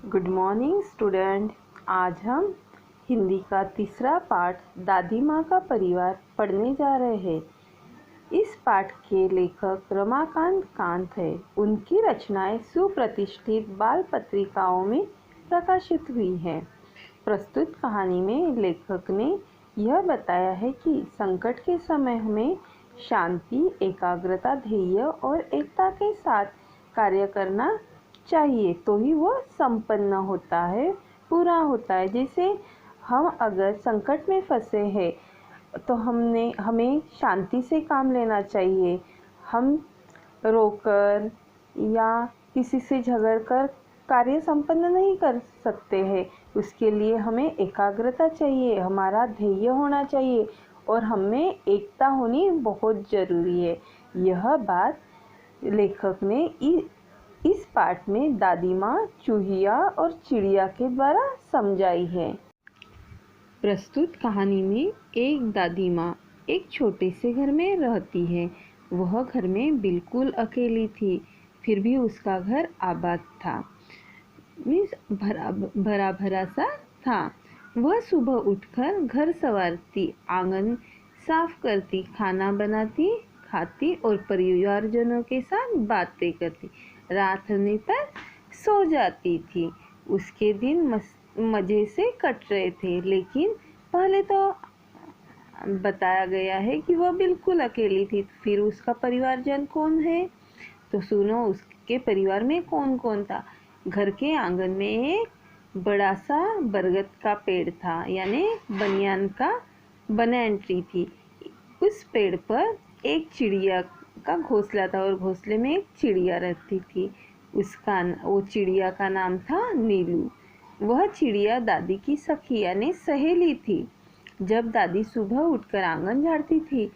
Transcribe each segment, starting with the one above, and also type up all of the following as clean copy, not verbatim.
Good morning student. आज हम हिंदी का तीसरा पाठ दादी माँ का परिवार पढ़ने जा रहे हैं। इस पाठ के लेखक रमाकांत कांत है। उनकी रचनाएं सुप्रतिष्ठित बाल पत्रिकाओं में प्रकाशित हुई हैं। प्रस्तुत कहानी में लेखक ने यह बताया है कि संकट के समय हमें शांति, एकाग्रता, धैर्य और एकता के साथ कार्य करना चाहिए, तो ही वो संपन्न होता है, पूरा होता है। जैसे हम अगर संकट में फंसे हैं तो हमें शांति से काम लेना चाहिए। हम रोकर या किसी से झगड़कर कार्य संपन्न नहीं कर सकते हैं। उसके लिए हमें एकाग्रता चाहिए, हमारा धैर्य होना चाहिए और हमें एकता होनी बहुत ज़रूरी है। यह बात लेखक ने इस पाठ में दादी माँ, चूहिया और चिड़िया के द्वारा समझाई है। प्रस्तुत कहानी में एक दादी माँ एक छोटे से घर में रहती है। वह घर में बिल्कुल अकेली थी, फिर भी उसका घर आबाद था, मीन्स भरा भरा सा था। वह सुबह उठकर घर संवारती, आंगन साफ करती, खाना बनाती, खाती और परिवारजनों के साथ बातें करती। रात होने पर सो जाती थी। उसके दिन मज़े से कट रहे थे, लेकिन पहले तो बताया गया है कि वह बिल्कुल अकेली थी। फिर उसका परिवारजन कौन है, तो सुनो उसके परिवार में कौन कौन था। घर के आंगन में एक बड़ा सा बरगद का पेड़ था, यानी बनयान ट्री थी। उस पेड़ पर एक चिड़िया का घोंसला था और घोंसले में एक चिड़िया रहती थी। वो चिड़िया का नाम था नीलू। वह चिड़िया दादी की सखी यानी सहेली थी। जब दादी सुबह उठकर आंगन झाड़ती थी,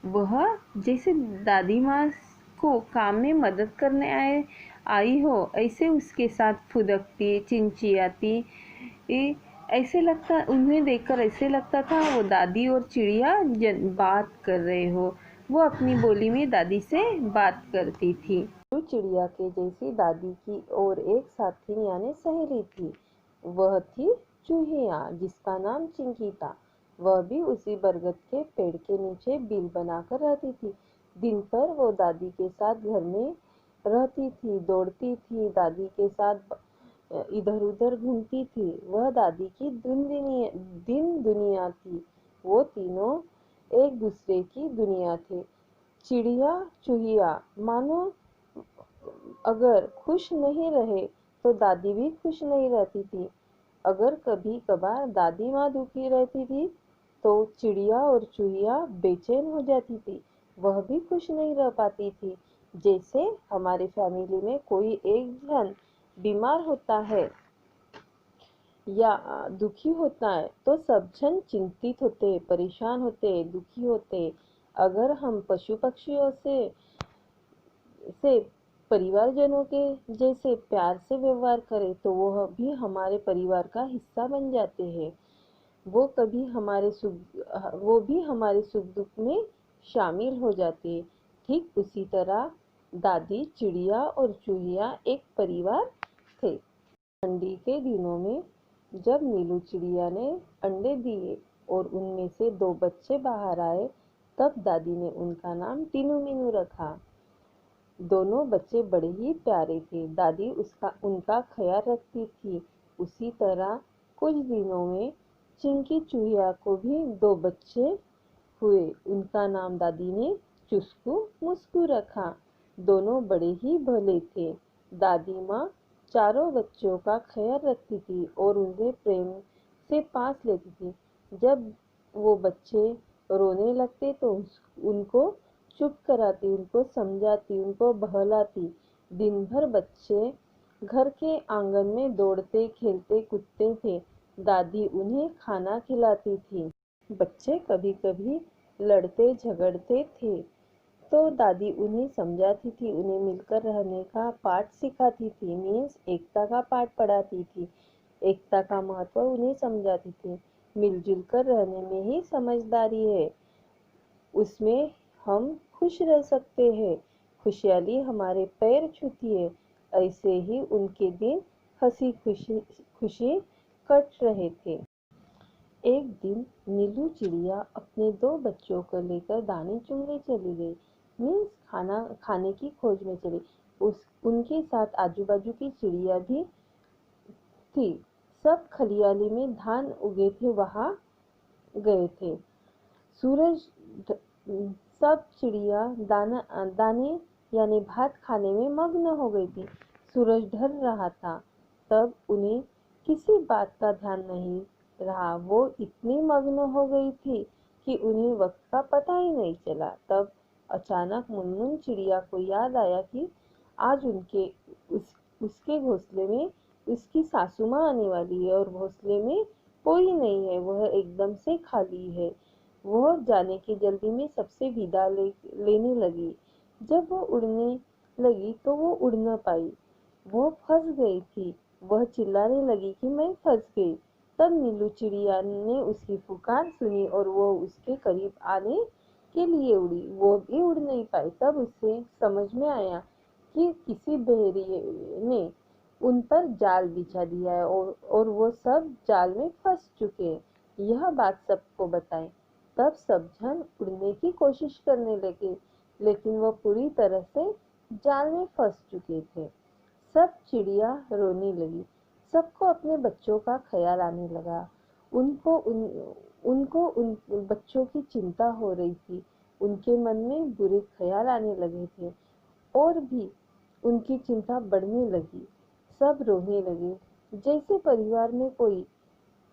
वह जैसे दादी माँ को काम में मदद करने आई हो, ऐसे उसके साथ फुदकती, चिंचियाती। उन्हें देखकर ऐसे लगता था वो दादी और चिड़िया बात कर रहे हो। वो अपनी बोली में दादी से बात करती थी। तो चिड़िया के जैसी दादी की और एक साथी यानी सहेली थी। वह थी चूहिया, जिसका नाम चिंकी था। वह भी उसी बरगद के पेड़ के नीचे बिल बनाकर रहती थी। दिन पर वो दादी के साथ घर में रहती थी, दौड़ती थी, दादी के साथ इधर उधर घूमती थी। वह दादी की दिन दुनिया थी। वो तीनों एक दूसरे की दुनिया थे। चिड़िया चूहिया मानो अगर खुश नहीं रहे तो दादी भी खुश नहीं रहती थी। अगर कभी कभार दादी माँ दुखी रहती थी तो चिड़िया और चूहिया बेचैन हो जाती थी। वह भी खुश नहीं रह पाती थी। जैसे हमारी फैमिली में कोई एक जन बीमार होता है या दुखी होता है तो सब जन चिंतित होते, परेशान होते, दुखी होते। अगर हम पशु पक्षियों से परिवारजनों के जैसे प्यार से व्यवहार करें तो वह भी हमारे परिवार का हिस्सा बन जाते हैं। वो भी हमारे सुख दुख में शामिल हो जाते हैं। ठीक उसी तरह दादी, चिड़िया और चूहिया एक परिवार थे। ठंडी के दिनों में जब नीलू चिड़िया ने अंडे दिए और उनमें से 2 बच्चे बाहर आए, तब दादी ने उनका नाम टीनू मीनू रखा। दोनों बच्चे बड़े ही प्यारे थे। दादी उनका ख्याल रखती थी। उसी तरह कुछ दिनों में चिंकी चूहिया को भी 2 बच्चे हुए। उनका नाम दादी ने चुस्कू मुस्कू रखा। दोनों बड़े ही भले थे। दादी माँ चारों बच्चों का ख्याल रखती थी और उन्हें प्रेम से पास लेती थी। जब वो बच्चे रोने लगते तो उनको चुप कराती, उनको समझाती, उनको बहलाती। दिन भर बच्चे घर के आंगन में दौड़ते, खेलते, कूदते थे। दादी उन्हें खाना खिलाती थी। बच्चे कभी कभी लड़ते झगड़ते थे तो दादी उन्हें समझाती थी, उन्हें मिलकर रहने का पाठ सिखाती थी, मीन्स एकता का पाठ पढ़ाती थी। एकता का महत्व उन्हें समझाती थी। मिलजुल कर रहने में ही समझदारी है, उसमें हम खुश रह सकते हैं। खुशहाली हमारे पैर छूती है। ऐसे ही उनके दिन हंसी खुशी कट रहे थे। एक दिन नीलू चिड़िया अपने 2 बच्चों को लेकर दाने चुनने चली गई। मीन्स खाने की खोज में चली। उनके साथ आजू बाजू की चिड़िया भी थी। सब खलियाली में धान उगे थे वहां गए थे। सब चिड़िया दाने यानी भात खाने में मग्न हो गई थी। सूरज ढल रहा था। तब उन्हें किसी बात का ध्यान नहीं रहा। वो इतनी मग्न हो गई थी कि उन्हें वक्त का पता ही नहीं चला। तब अचानक मुनमुन चिड़िया को याद आया कि आज उसके घोंसले में उसकी सासू माँ आने वाली है और घोंसले में कोई नहीं है, वह एकदम से खाली है। वह जाने की जल्दी में सबसे विदा लेने लगी। जब वो उड़ने लगी तो वो उड़ न पाई। वो फंस गई थी। वह चिल्लाने लगी कि मैं फंस गई। तब नीलू चिड़िया ने उसकी पुकार सुनी और वो उसके करीब आने के लिए उड़ी। वो भी उड़ नहीं पाई। तब उसे समझ में आया कि किसी बहेड़िए ने उन पर जाल बिछा दिया है और वो सब जाल में फंस चुके हैं। यह बात सबको बताई। तब सब जन उड़ने की कोशिश करने लगे, लेकिन वह पूरी तरह से जाल में फंस चुके थे। सब चिड़िया रोने लगी। सबको अपने बच्चों का ख्याल आने लगा। उनको उन बच्चों की चिंता हो रही थी। उनके मन में बुरे ख्याल आने लगे थे और भी उनकी चिंता बढ़ने लगी। सब रोने लगे। जैसे परिवार में कोई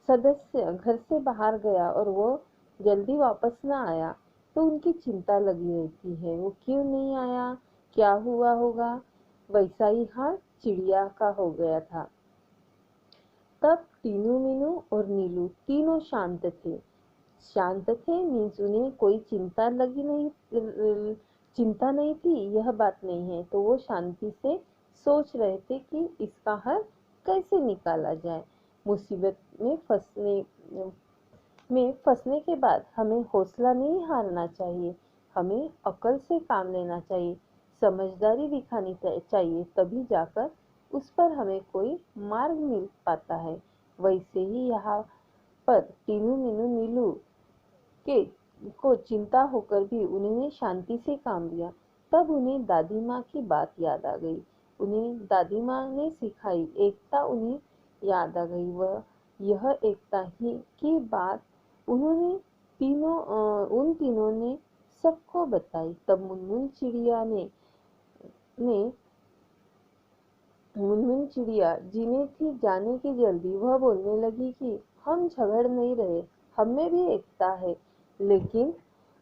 सदस्य घर से बाहर गया और वो जल्दी वापस न आया तो उनकी चिंता लगी रहती है। वो क्यों नहीं आया, क्या हुआ होगा। वैसा ही हाल चिड़िया का हो गया था। तब टीनू, मीनू और नीलू तीनों शांत थे। शांत थे मीन्स उन्हें कोई चिंता नहीं थी, यह बात नहीं है। तो वो शांति से सोच रहे थे कि इसका हल कैसे निकाला जाए। मुसीबत में फंसने के बाद हमें हौसला नहीं हारना चाहिए। हमें अक्ल से काम लेना चाहिए, समझदारी दिखानी चाहिए, तभी जाकर उस पर हमें कोई मार्ग मिल पाता है। वैसे ही यहाँ पर टीनू, मीनू, नीलू को चिंता होकर भी उन्होंने शांति से काम लिया। तब उन्हें दादी माँ की बात याद आ गई। उन्हें दादी माँ ने सिखाई एकता उन्हें याद आ गई। वह यह एकता ही की बात उन तीनों ने सबको बताई। तब मुनमुन चिड़िया जिन्हें थी जाने की जल्दी, वह बोलने लगी कि हम झगड़ नहीं रहे, हम में भी एकता है। लेकिन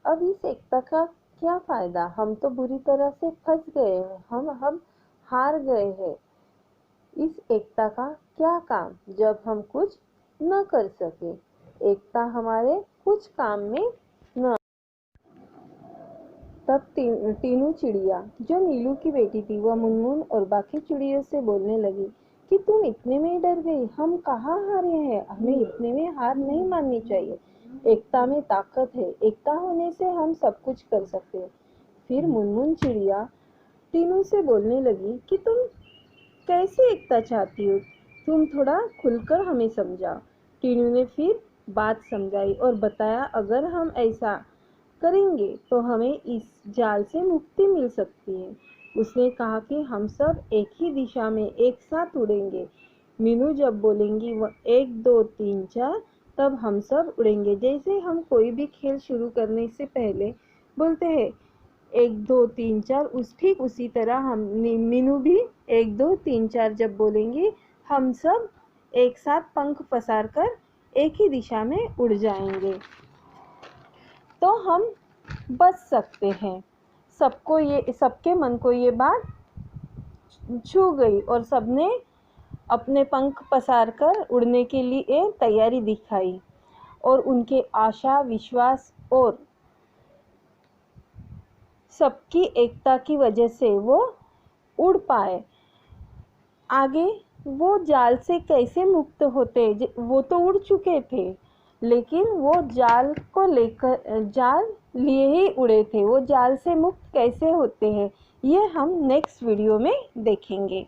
अब इस एकता का क्या फायदा। हम तो बुरी तरह से फंस गए हैं। हम हार गए हैं। इस एकता का क्या काम जब हम कुछ न कर सके। एकता हमारे कुछ काम में न। तब टीनू चिड़िया जो नीलू की बेटी थी, वह मुनमुन और बाकी चिड़ियों से बोलने लगी कि तुम इतने में डर गई। हम कहाँ हारे हैं। हमें इतने में हार नहीं माननी चाहिए। एकता में ताकत है। एकता होने से हम सब कुछ कर सकते हैं। फिर मुनमुन चिड़िया टीनू से बोलने लगी कि तुम कैसे एकता चाहती हो, तुम थोड़ा खुलकर हमें समझाओ। टीनू ने फिर बात समझाई और बताया अगर हम ऐसा करेंगे तो हमें इस जाल से मुक्ति मिल सकती है। उसने कहा कि हम सब एक ही दिशा में एक साथ उड़ेंगे। मीनू जब बोलेंगी 1 2 3 4 तब हम सब उड़ेंगे। जैसे हम कोई भी खेल शुरू करने से पहले बोलते हैं 1 2 3 4, ठीक उसी तरह हम मीनू भी 1 2 3 4 जब बोलेंगे हम सब एक साथ पंख पसार कर एक ही दिशा में उड़ जाएंगे तो हम बच सकते हैं। सबके मन को ये बात छू गई और सबने अपने पंख पसार कर उड़ने के लिए तैयारी दिखाई और उनके आशा, विश्वास और सबकी एकता की वजह से वो उड़ पाए। आगे वो जाल से कैसे मुक्त होते, वो तो उड़ चुके थे, लेकिन वो जाल लिए ही उड़े थे। वो जाल से मुक्त कैसे होते हैं, ये हम नेक्स्ट वीडियो में देखेंगे।